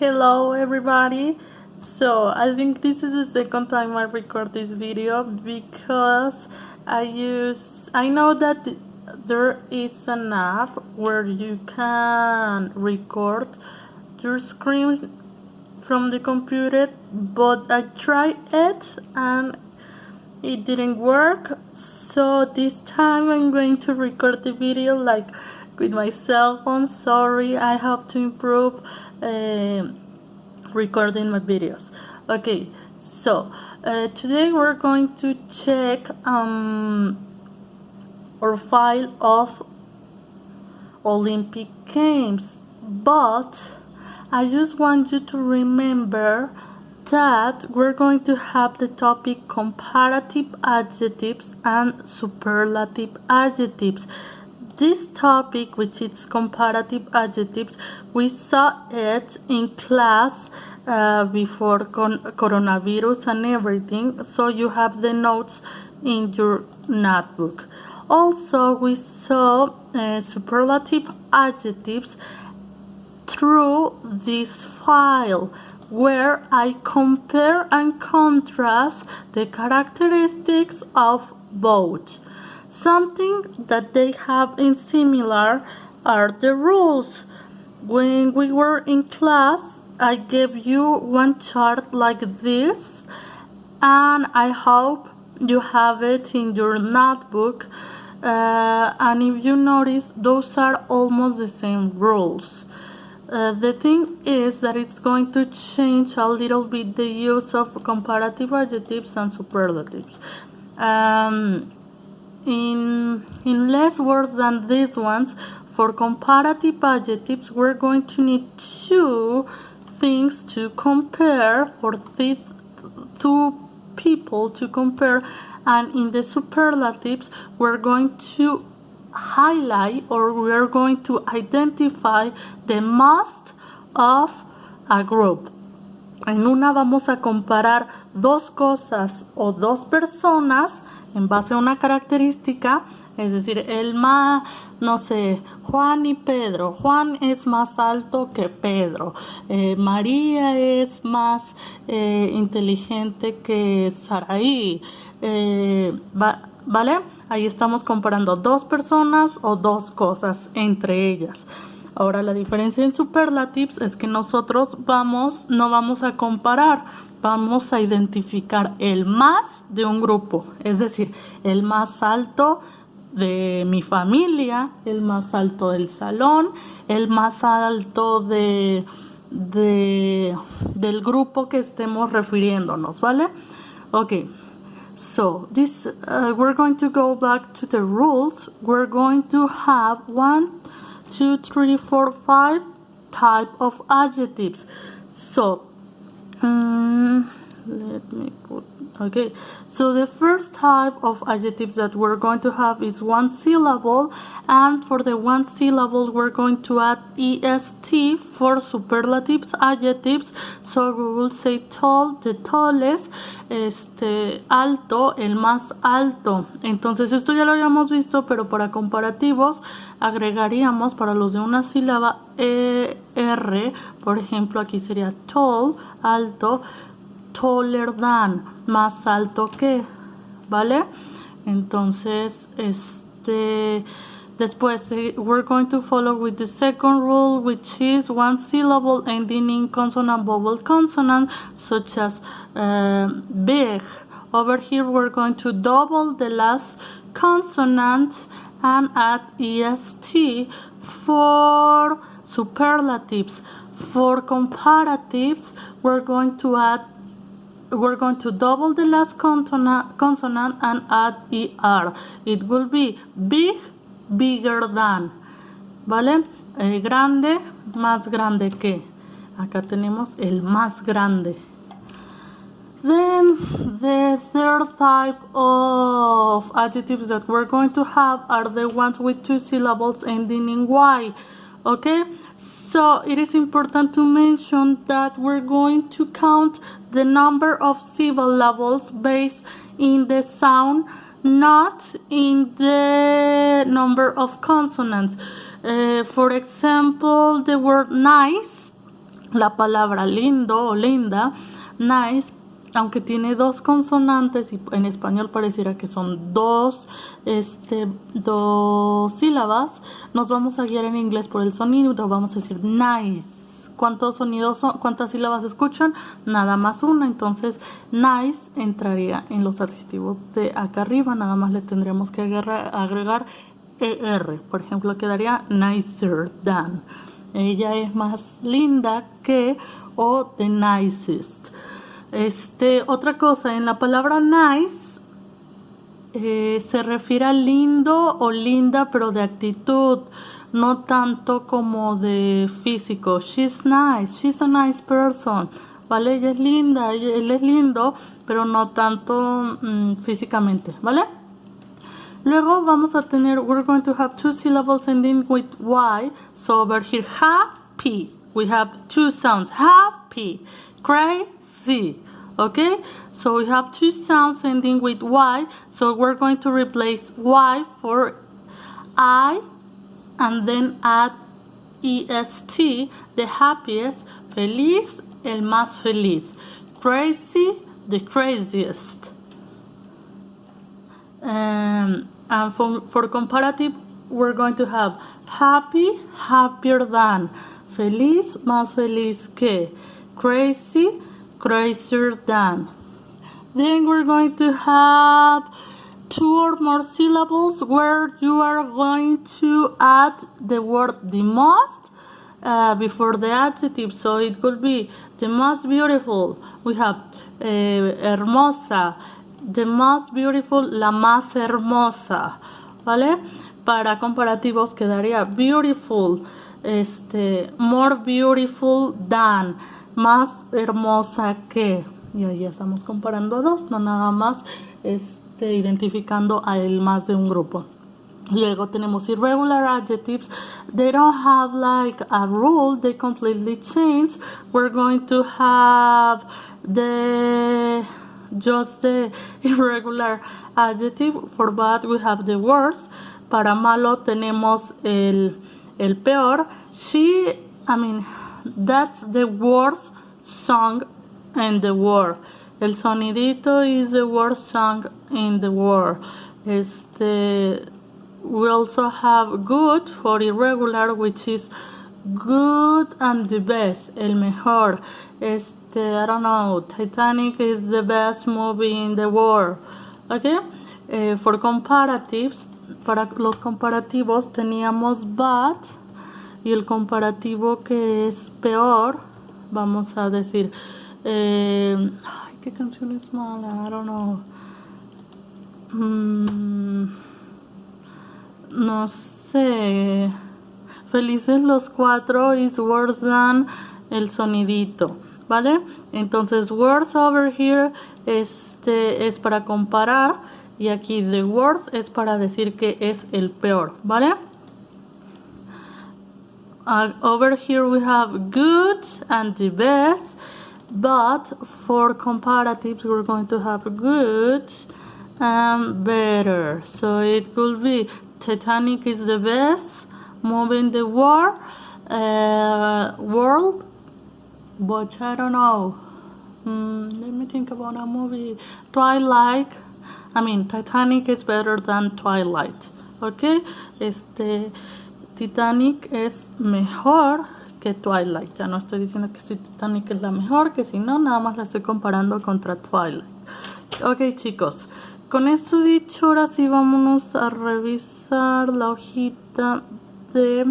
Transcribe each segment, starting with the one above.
Hello everybody. So I think this is the second time I record this video because I know that there is an app where you can record your screen from the computer, but I tried it and it didn't work. So this time I'm going to record the video like with my cell phone. Sorry, I have to improve recording my videos. Okay, so today we're going to check our file of Olympic Games, but I just want you to remember that we're going to have the topic comparative adjectives and superlative adjectives. This topic, which is comparative adjectives, we saw it in class before coronavirus and everything, so you have the notes in your notebook. Also, we saw superlative adjectives through this file, where I compare and contrast the characteristics of both. Something that they have in similar are the rules. When we were in class, I gave you one chart like this, and I hope you have it in your notebook. And if you notice, those are almost the same rules. The thing is that it's going to change a little bit the use of comparative adjectives and superlatives. In less words than these ones, for comparative adjectives, we're going to need two things to compare, or two people to compare, and in the superlatives, we're going to highlight, or we're going to identify the most of a group. En una vamos a comparar dos cosas o dos personas en base a una característica, es decir, no sé, Juan y Pedro. Juan es más alto que Pedro. María es más inteligente que Saraí. ¿Vale? Ahí estamos comparando dos personas o dos cosas entre ellas. Ahora, la diferencia en superlatives es que nosotros no vamos a comparar, vamos a identificar el más de un grupo, es decir, el más alto de mi familia, el más alto del salón, el más alto del grupo que estemos refiriéndonos, ¿vale? Okay. So this we're going to go back to the rules. We're going to have 1, 2, 3, 4, 5 type of adjectives. So let me put, okay, so the first type of adjectives that we're going to have is one syllable, and for the one syllable we're going to add est for superlatives adjectives. So we will say tall, the tallest, alto, el más alto. Entonces esto ya lo habíamos visto, pero para comparativos agregaríamos para los de una sílaba r, por ejemplo aquí sería tall, alto, taller than, más alto que, ¿vale? Entonces, después, we're going to follow with the second rule, which is one syllable ending in consonant, vowel, consonant, such as big. Over here, we're going to double the last consonant and add est for superlatives. For comparatives, we're going to double the last consonant and add er. It will be big, bigger than. ¿Vale? Grande, más grande que. Acá tenemos el más grande. Then the third type of adjectives that we're going to have are the ones with two syllables ending in y. Okay? So it is important to mention that we're going to count the number of syllables based in the sound, not in the number of consonants. For example, the word nice La palabra lindo o linda, nice, aunque tiene dos consonantes y en español pareciera que son dos sílabas, nos vamos a guiar en inglés por el sonido, vamos a decir nice. ¿Cuántos sonidos son? ¿Cuántas sílabas escuchan? Nada más una, entonces nice entraría en los adjetivos de acá arriba, nada más le tendríamos que agregar ER, por ejemplo quedaría nicer than. Ella es más linda que o the nicest. Otra cosa, en la palabra nice se refiere a lindo o linda, pero de actitud, no tanto como de físico. She's nice, she's a nice person, ¿vale? Ella es linda, él es lindo, pero no tanto físicamente, ¿vale? Luego vamos a tener, we're going to have two syllables ending with Y. So over here, happy. We have two sounds, happy, crazy. Okay, so we have two sounds ending with Y. So we're going to replace Y for I and then add EST, the happiest, feliz, el más feliz, crazy, the craziest. And for comparative, we're going to have happy, happier than, feliz, más feliz que, crazy, crazier than. Then we're going to have two or more syllables where you are going to add the word the most before the adjective. So it could be the most beautiful. We have hermosa, the most beautiful, la más hermosa, ¿vale? Para comparativos quedaría beautiful, more beautiful than, más hermosa que. Y ahí estamos comparando a dos, no nada más identificando a el más de un grupo. Luego tenemos irregular adjectives. They don't have like a rule, they completely change. We're going to have just the irregular adjective. For bad we have the worst. Para malo tenemos el peor. That's the worst song in the world. El sonidito is the worst song in the world. We also have good for irregular, which is good and the best, el mejor. I don't know, Titanic is the best movie in the world. Okay? For comparatives, para los comparativos teníamos bad y el comparativo que es peor, vamos a decir, ay, qué canción es mala, I don't know. No sé. Felices los cuatro is worse than el sonidito, ¿vale? Entonces worse over here es para comparar y aquí the worst es para decir que es el peor, ¿vale? Over here we have good and the best, but for comparatives we're going to have good and better. So it could be Titanic is the best movie in the world, but I don't know. Let me think about a movie. Titanic is better than Twilight. Okay, Titanic es mejor que Twilight. Ya no estoy diciendo que si Titanic es la mejor, que si no, nada más la estoy comparando contra Twilight. Ok, chicos, con esto dicho, ahora sí vámonos a revisar la hojita de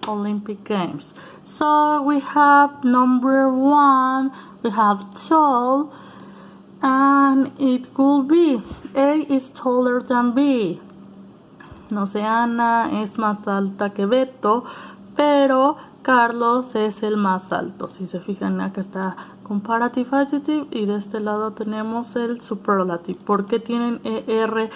Olympic Games. So we have number 1, we have tall, and it could be A is taller than B. No sé, Ana es más alta que Beto, pero Carlos es el más alto. Si se fijan, acá está comparative adjective y de este lado tenemos el superlative. ¿Por qué tienen ER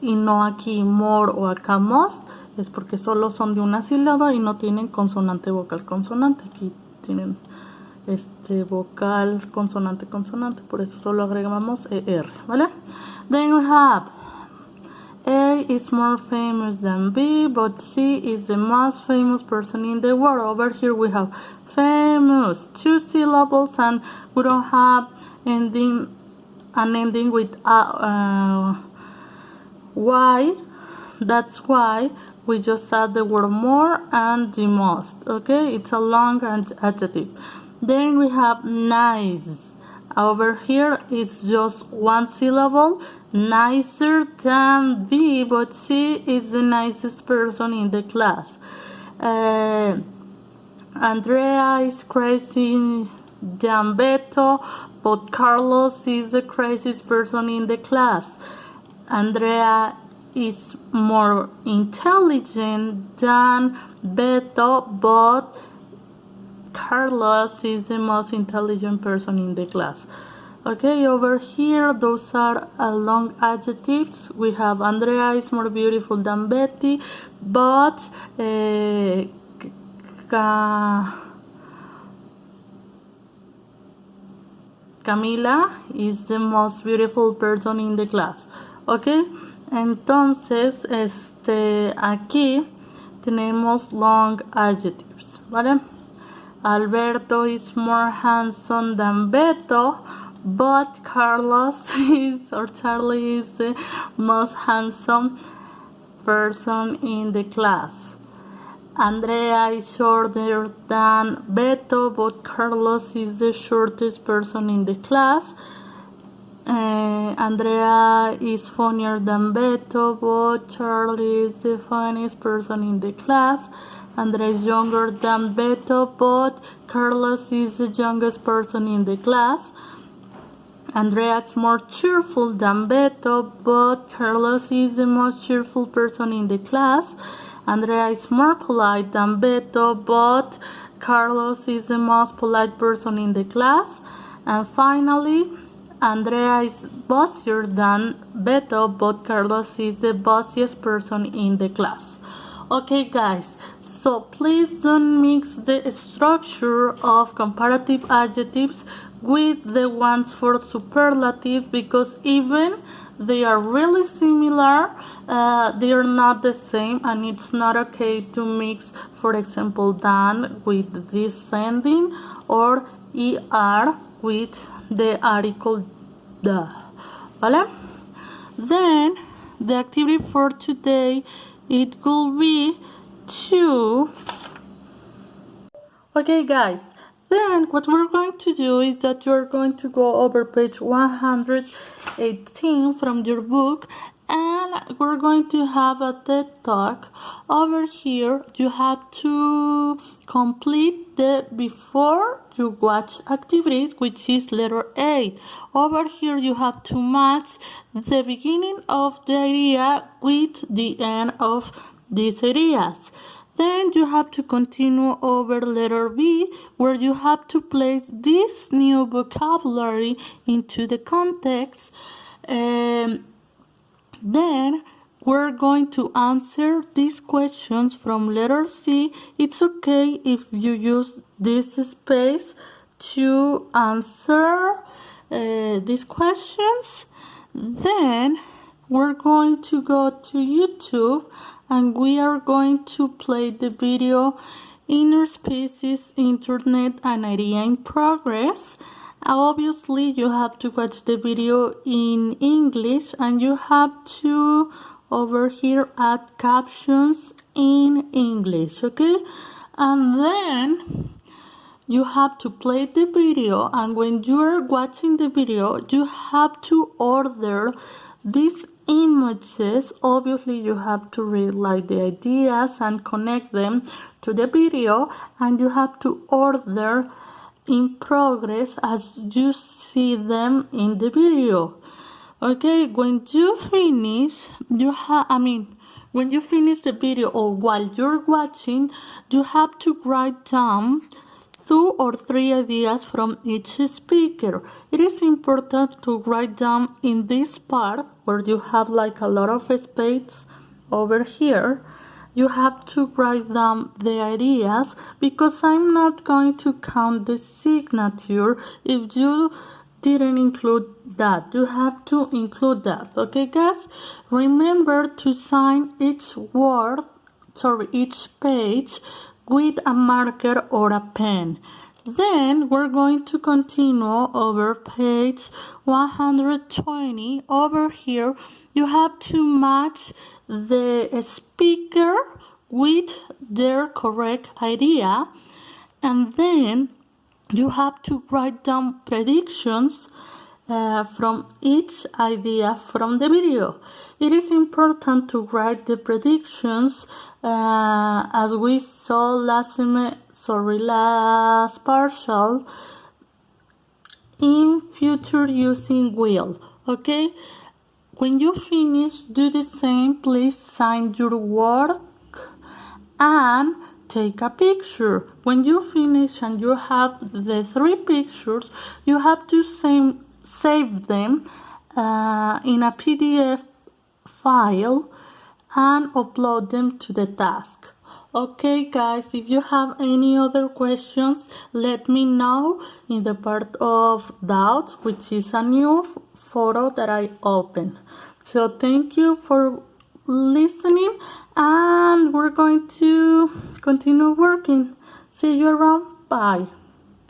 y no aquí more o acá must? Es porque solo son de una sílaba y no tienen consonante, vocal, consonante. Aquí tienen vocal, consonante, consonante. Por eso solo agregamos ER, ¿vale? Then we have A is more famous than B, but C is the most famous person in the world. Over here we have famous. 2 syllables, and we don't have an ending with y. That's why we just add the word more and the most. Okay, it's a long adjective. Then we have nice. Over here it's just 1 syllable, nicer than B, but C is the nicest person in the class. Andrea is crazy than Beto, but Carlos is the craziest person in the class. Andrea is more intelligent than Beto, but Carlos is the most intelligent person in the class. Okay, over here, those are long adjectives. We have Andrea is more beautiful than Betty, but Camila is the most beautiful person in the class. Okay, entonces, aquí tenemos long adjectives, ¿vale? Alberto is more handsome than Beto, but Carlos or Charlie is the most handsome person in the class. Andrea is shorter than Beto, but Carlos is the shortest person in the class. Andrea is funnier than Beto, but Charlie is the funniest person in the class. Andrea is younger than Beto, but Carlos is the youngest person in the class. Andrea is more cheerful than Beto, but Carlos is the most cheerful person in the class. Andrea is more polite than Beto, but Carlos is the most polite person in the class. And finally, Andrea is bossier than Beto, but Carlos is the bossiest person in the class. Okay, guys, so please don't mix the structure of comparative adjectives with the ones for superlative, because even they are really similar, they are not the same, and it's not okay to mix, for example, than with this sending, or er with the article the. ¿Vale? Then the activity for today, it will be to. Okay, guys. Then what we're going to do is that you're going to go over page 118 from your book, and we're going to have a TED Talk. Over here, you have to complete the before you watch activities, which is letter A. Over here, you have to match the beginning of the idea with the end of these ideas. Then you have to continue over letter B, where you have to place this new vocabulary into the context. Then we're going to answer these questions from letter C. It's okay if you use this space to answer these questions. Then we're going to go to YouTube, and we are going to play the video Inner Species, Internet, an Idea in Progress. Obviously, you have to watch the video in English, and you have to, over here, add captions in English, okay? And then you have to play the video, and when you are watching the video, you have to order these images. Obviously, you have to read like the ideas and connect them to the video, and you have to order in progress as you see them in the video. Okay, when you finish, when you finish the video or while you're watching, you have to write down 2 or 3 ideas from each speaker. It is important to write down in this part where you have like a lot of space over here. You have to write down the ideas, because I'm not going to count the signature if you didn't include that. You have to include that. Okay, guys? Remember to sign each page with a marker or a pen. Then we're going to continue over page 120. Over here, you have to match the speaker with their correct idea, and then you have to write down predictions from each idea from the video. It is important to write the predictions as we saw last partial in future using will. Okay, when you finish, do the same. Please sign your work and take a picture. When you finish and you have the 3 pictures, you have to save them in a PDF file and upload them to the task. Okay guys, if you have any other questions, let me know in the part of doubts, which is a new photo that I opened. So thank you for listening, and we're going to continue working. See you around. Bye.